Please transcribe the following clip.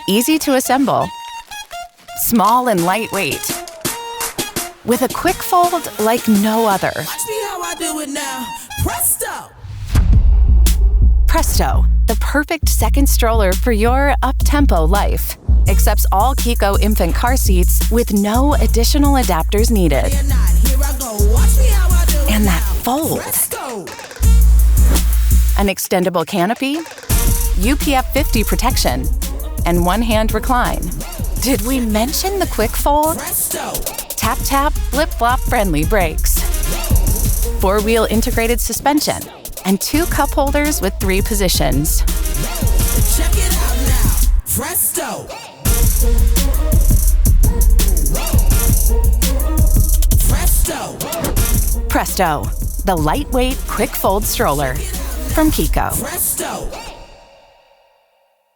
easy to assemble, small and lightweight, with a quick fold like no other. Watch me how I do it now. Presto! Presto, the perfect second stroller for your up-tempo life. Accepts all Chicco infant car seats with no additional adapters needed. Here I go. Watch me how I do it And that now. fold. Presto! An extendable canopy, UPF 50 protection, and one hand recline. Did we mention the quick fold? Presto! Tap tap, flip flop friendly brakes. 4-wheel integrated suspension and 2 cup holders with 3 positions. Check it out now. Presto! Presto! Presto, the lightweight quick fold stroller from Chicco. Presto!